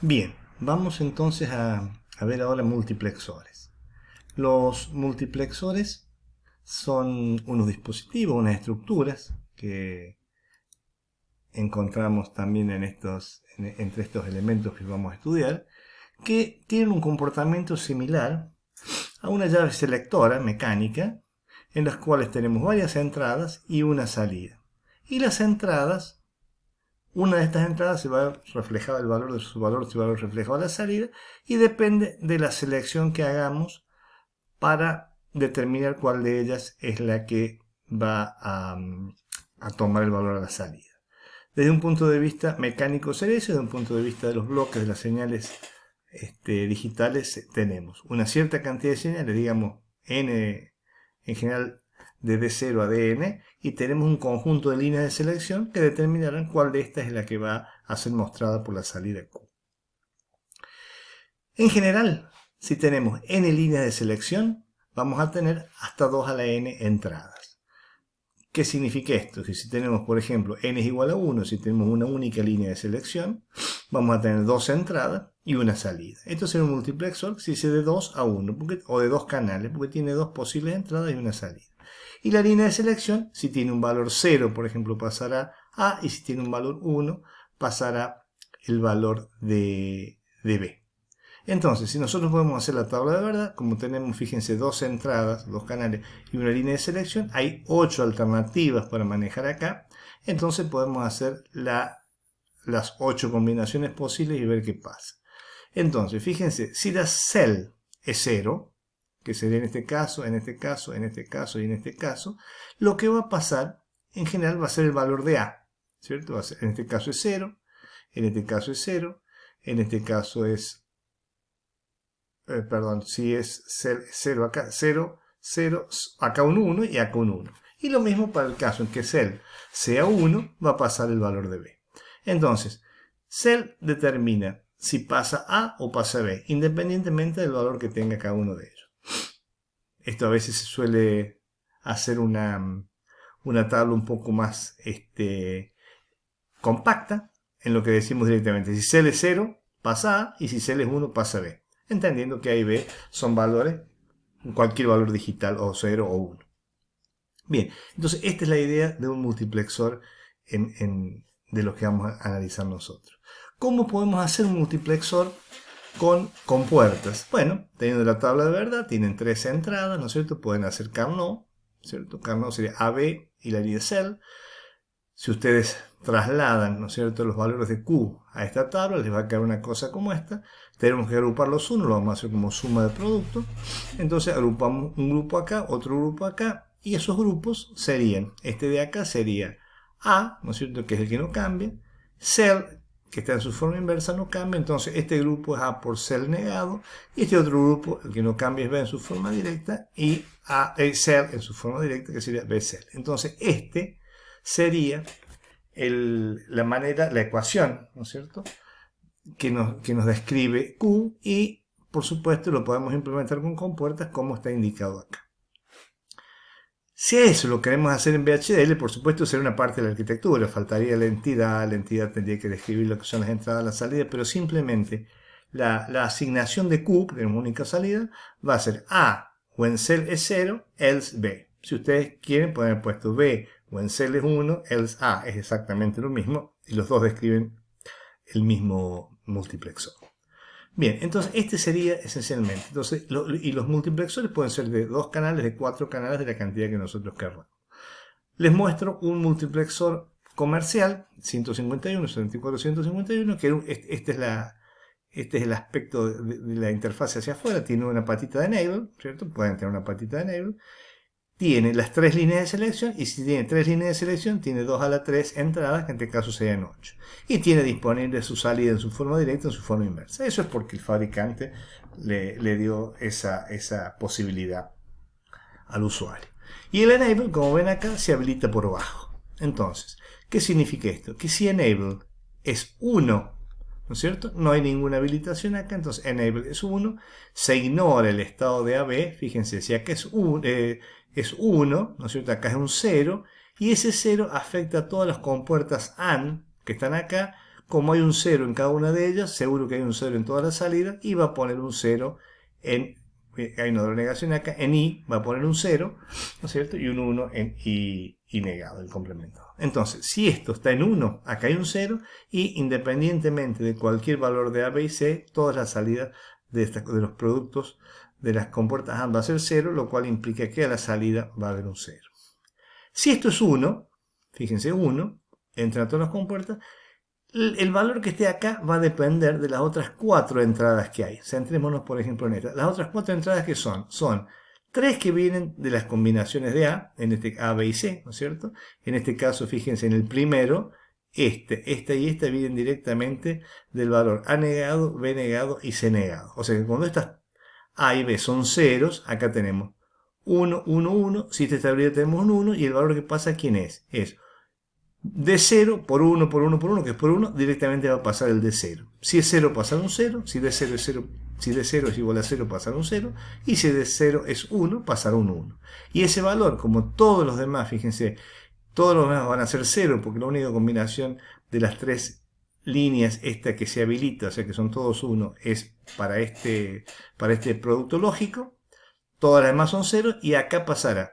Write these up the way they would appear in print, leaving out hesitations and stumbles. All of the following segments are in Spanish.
Bien, vamos entonces a ver ahora multiplexores. Los multiplexores son unos dispositivos, unas estructuras que encontramos también entre estos elementos que vamos a estudiar, que tienen un comportamiento similar a una llave selectora mecánica, en las cuales tenemos varias entradas y una salida. Y las entradas, una de estas entradas se va a reflejar el valor de su valor, se va a ver reflejado a la salida, y depende de la selección que hagamos para determinar cuál de ellas es la que va a tomar el valor a la salida. Desde un punto de vista mecánico sería eso, desde un punto de vista de los bloques de las señales digitales, tenemos una cierta cantidad de señales, digamos n en general de D0 a Dn, y tenemos un conjunto de líneas de selección que determinarán cuál de estas es la que va a ser mostrada por la salida Q. En general, si tenemos n líneas de selección, vamos a tener hasta 2 a la n entradas. ¿Qué significa esto? Que si tenemos, por ejemplo, n es igual a 1, si tenemos una única línea de selección, vamos a tener 2 entradas y una salida. Esto será un multiplexor si dice de 2 a 1, o de 2 canales, porque tiene 2 posibles entradas y una salida. Y la línea de selección, si tiene un valor 0, por ejemplo, pasará a, y si tiene un valor 1, pasará el valor de b. Entonces, si nosotros podemos hacer la tabla de verdad, como tenemos, fíjense, 2 entradas, 2 canales y una línea de selección, hay 8 alternativas para manejar acá. Entonces podemos hacer las 8 combinaciones posibles y ver qué pasa. Entonces, fíjense, si la cell es 0, que sería en este caso, en este caso, en este caso y en este caso, lo que va a pasar en general va a ser el valor de A, ¿cierto? Va a ser, en este caso es 0, en este caso es 0, en este caso es si es 0 acá, 0, 0, acá un 1 y acá un 1. Y lo mismo para el caso en que cell sea 1, va a pasar el valor de b. Entonces, cell determina si pasa a o pasa b, independientemente del valor que tenga cada uno de ellos. Esto a veces se suele hacer una tabla un poco más compacta, en lo que decimos directamente. Si cell es 0, pasa a, y si cell es 1, pasa b. Entendiendo que A y B son valores, cualquier valor digital, o 0 o 1. Bien, entonces esta es la idea de un multiplexor de los que vamos a analizar nosotros. ¿Cómo podemos hacer un multiplexor con compuertas? Bueno, teniendo la tabla de verdad, tienen 3 entradas, ¿no es cierto? Pueden hacer Carnot, ¿cierto? Carnot sería AB y la línea cell. Si ustedes trasladan, ¿no es cierto?, los valores de Q a esta tabla, les va a quedar una cosa como esta. Tenemos que agrupar los unos, lo vamos a hacer como suma de producto. Entonces agrupamos un grupo acá, otro grupo acá, y esos grupos serían, este de acá sería A, ¿no es cierto?, que es el que no cambia, cell, que está en su forma inversa, no cambia, entonces este grupo es A por cell negado, y este otro grupo, el que no cambia, es B en su forma directa, y cell en su forma directa, que sería B cell. Entonces este sería la ecuación, ¿no es cierto?, que nos describe Q, y por supuesto lo podemos implementar con compuertas como está indicado acá. Si eso lo queremos hacer en VHDL, por supuesto sería una parte de la arquitectura, faltaría la entidad tendría que describir lo que son las entradas y las salidas, pero simplemente la asignación de Q, que es una única salida, va a ser A when cell es 0, else B. Si ustedes quieren, pueden haber puesto B when cell es 1, else A, es exactamente lo mismo, y los dos describen el mismo multiplexor. Bien, entonces este sería esencialmente. Entonces, y los multiplexores pueden ser de 2 canales, de 4 canales, de la cantidad que nosotros queramos. Les muestro un multiplexor comercial, 151, 74, 151, que este es el aspecto de la interfaz hacia afuera. Tiene una patita de enable, ¿cierto? Pueden tener una patita de enable. Tiene las 3 líneas de selección, y si tiene 3 líneas de selección, tiene 2 a la 3 entradas, que en este caso serían 8. Y tiene disponible su salida en su forma directa, en su forma inversa. Eso es porque el fabricante le dio esa posibilidad al usuario. Y el enable, como ven acá, se habilita por abajo. Entonces, ¿qué significa esto? Que si enable es 1, ¿no es cierto?, no hay ninguna habilitación acá, entonces enable es 1, se ignora el estado de AB, fíjense, si acá es 1, ¿no es cierto?, acá es un 0, y ese 0 afecta a todas las compuertas AND que están acá, como hay un 0 en cada una de ellas, seguro que hay un 0 en todas las salidas, y va a poner un 0 en, hay una doble negación acá, en I va a poner un 0, ¿no es cierto? Y un 1 en I negado, el complemento. Entonces, si esto está en 1, acá hay un 0, y independientemente de cualquier valor de A, B y C, todas las salidas de los productos de las compuertas AND va a ser 0, lo cual implica que a la salida va a haber un 0. Si esto es 1, fíjense 1, entran todas las compuertas, el valor que esté acá va a depender de las otras 4 entradas que hay. Centrémonos por ejemplo en esta. Las otras 4 entradas que son 3 que vienen de las combinaciones de A, en este A, B y C, ¿no es cierto? En este caso, fíjense en el primero, esta y esta vienen directamente del valor A negado, B negado y C negado. O sea que cuando estas A y B son ceros, acá tenemos 1, 1, 1, si esta estabilidad tenemos un 1 y el valor que pasa, ¿quién es? Es de 0 por 1 por 1 por 1, que es por 1, directamente va a pasar el de 0. Si es 0, pasar un 0, si de 0 es 0, si de 0 es igual a 0, pasar un 0, y si de 0 es 1, pasar un 1. Y ese valor, como todos los demás, fíjense, todos los demás van a ser 0, porque la única combinación de las tres líneas, esta que se habilita, o sea que son todos 1, es para este producto lógico. Todas las demás son 0, y acá pasará.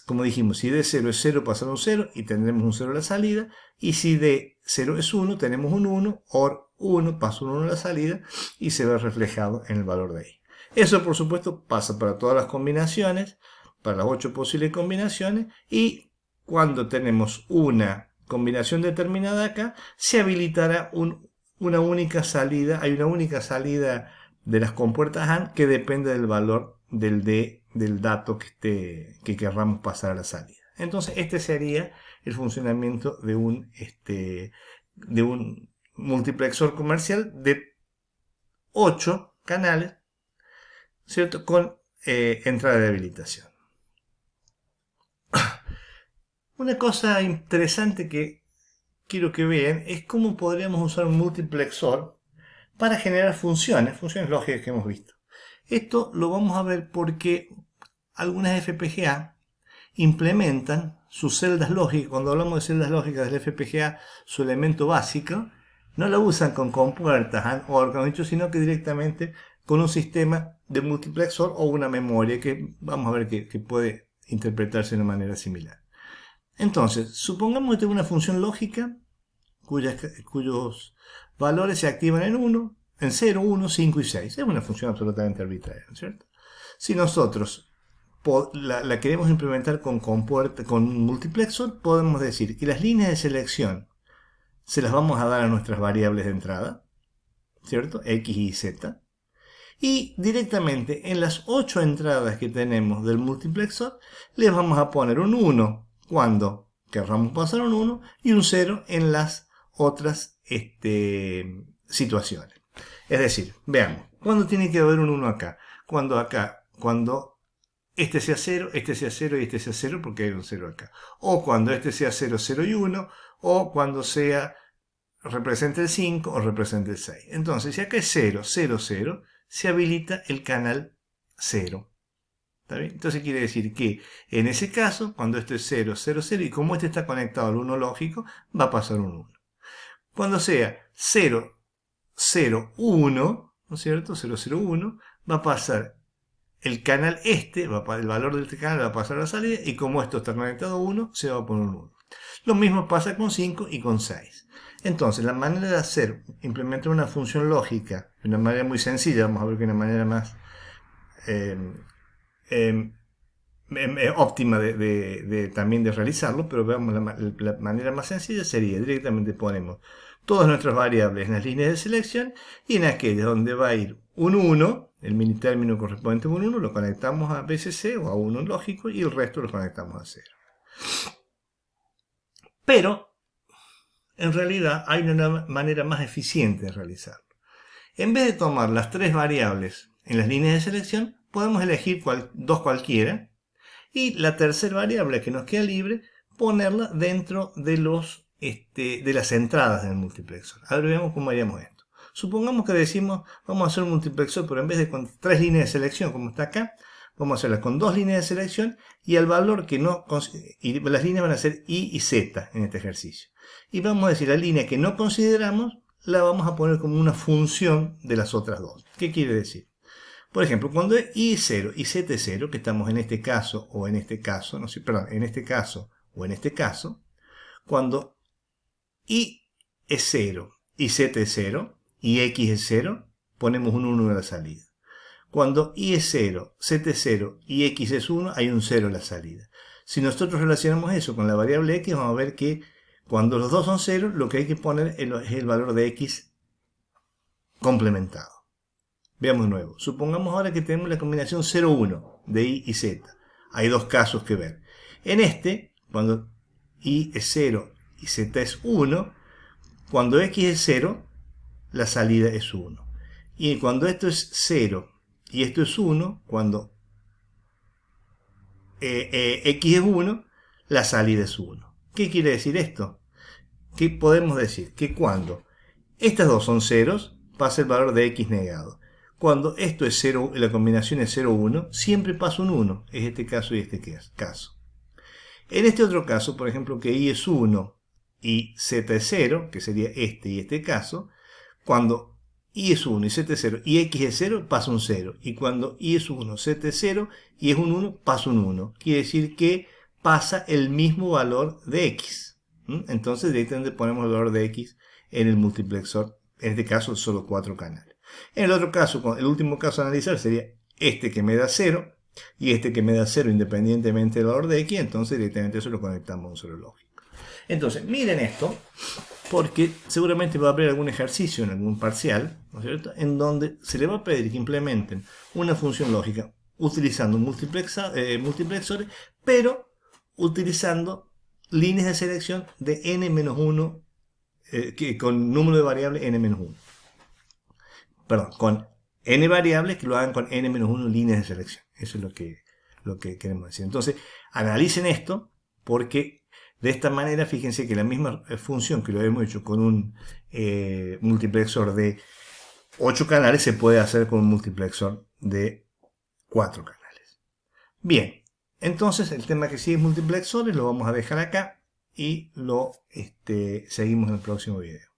Como dijimos, si de 0 es 0, pasará un 0 y tendremos un 0 a la salida. Y si de 0 es 1, tenemos un 1, or 1, pasa un 1 a la salida y se ve reflejado en el valor de ahí. Eso, por supuesto, pasa para todas las combinaciones, para las 8 posibles combinaciones. Y cuando tenemos una combinación determinada acá, se habilitará una única salida. Hay una única salida de las compuertas AND que depende del valor del dato que querramos pasar a la salida. Entonces este sería el funcionamiento de un multiplexor comercial de 8 canales, ¿cierto? Con entrada de habilitación. Una cosa interesante que quiero que vean es cómo podríamos usar un multiplexor para generar funciones lógicas que hemos visto. Esto lo vamos a ver porque algunas FPGA implementan sus celdas lógicas. Cuando hablamos de celdas lógicas del FPGA, su elemento básico, no lo usan con compuertas o órganos, sino que directamente con un sistema de multiplexor o una memoria que vamos a ver que puede interpretarse de una manera similar. Entonces, supongamos que tengo una función lógica cuyos valores se activan en 1, en 0, 1, 5 y 6. Es una función absolutamente arbitraria, ¿no es cierto? Si nosotros la queremos implementar con multiplexor, podemos decir que las líneas de selección se las vamos a dar a nuestras variables de entrada, ¿cierto? X y Z. Y directamente en las 8 entradas que tenemos del multiplexor, les vamos a poner un 1 cuando querramos pasar un 1 y un 0 en las otras situaciones. Es decir, veamos, ¿cuándo tiene que haber un 1 acá? Cuando este sea 0, este sea 0 y este sea 0 porque hay un 0 acá. O cuando este sea 0, 0 y 1, o cuando represente el 5 o represente el 6. Entonces, si acá es 0, 0, 0, se habilita el canal 0. ¿Está bien? Entonces quiere decir que en ese caso, cuando esto es 0, 0, 0, y como este está conectado al 1 lógico, va a pasar un 1. Cuando sea 0, 0, 1, ¿no es cierto? 0, 0, 1, va a pasar el canal el valor del canal va a pasar a la salida, y como esto está conectado a 1, se va a poner un 1. Lo mismo pasa con 5 y con 6. Entonces, la manera de implementar una función lógica de una manera muy sencilla, vamos a ver que una manera más óptima también de realizarlo, pero veamos la manera más sencilla sería directamente ponemos todas nuestras variables en las líneas de selección y en aquellas donde va a ir un 1, el mini término correspondiente a un 1, lo conectamos a BCC o a 1 lógico y el resto lo conectamos a 0. Pero en realidad hay una manera más eficiente de realizarlo. En vez de tomar las 3 variables en las líneas de selección, podemos elegir 2 cualquiera y la tercera variable que nos queda libre, ponerla dentro de las entradas del multiplexor. A ver, veamos cómo haríamos esto. Supongamos que decimos, vamos a hacer un multiplexor, pero en vez de con 3 líneas de selección, como está acá, vamos a hacerla con 2 líneas de selección y el valor que no... Y las líneas van a ser Y y Z en este ejercicio. Y vamos a decir, la línea que no consideramos la vamos a poner como una función de las otras dos. ¿Qué quiere decir? Por ejemplo, cuando y es 0 y z es 0, que estamos en este caso o en este caso, no sé, perdón, en este caso o en este caso, cuando y es 0 y z es 0 y x es 0, ponemos un 1 en la salida. Cuando y es 0, z es 0 y x es 1, hay un 0 en la salida. Si nosotros relacionamos eso con la variable x, vamos a ver que cuando los dos son 0, lo que hay que poner es el valor de x complementado. Veamos de nuevo. Supongamos ahora que tenemos la combinación 0,1 de y y z. Hay dos casos que ver. En este, cuando y es 0 y z es 1, cuando x es 0, la salida es 1. Y cuando esto es 0 y esto es 1, cuando x es 1, la salida es 1. ¿Qué quiere decir esto? Que podemos decir que cuando estas dos son ceros, pasa el valor de x negado. Cuando esto es 0, la combinación es 0, 1, siempre pasa un 1. Es este caso y este caso. En este otro caso, por ejemplo, que y es 1 y z es 0, que sería este y este caso, cuando y es 1 y z es 0 y x es 0, pasa un 0. Y cuando y es 1, z es 0 y es un 1, pasa un 1. Quiere decir que pasa el mismo valor de x. Entonces directamente ponemos el valor de x en el multiplexor, en este caso solo 4 canales. En el otro caso, el último caso a analizar sería este que me da 0 y este que me da 0 independientemente del valor de x, entonces directamente eso lo conectamos a un cero lógico. Entonces, miren esto, porque seguramente va a haber algún ejercicio en algún parcial, ¿no es cierto?, en donde se le va a pedir que implementen una función lógica utilizando multiplexores, pero utilizando líneas de selección de n-1, con número de variables n-1. Perdón, con n variables que lo hagan con n-1 líneas de selección. Eso es lo que queremos decir. Entonces, analicen esto, porque de esta manera, fíjense que la misma función que lo hemos hecho con un multiplexor de 8 canales, se puede hacer con un multiplexor de 4 canales. Bien, entonces el tema que sigue es multiplexores, lo vamos a dejar acá y lo seguimos en el próximo video.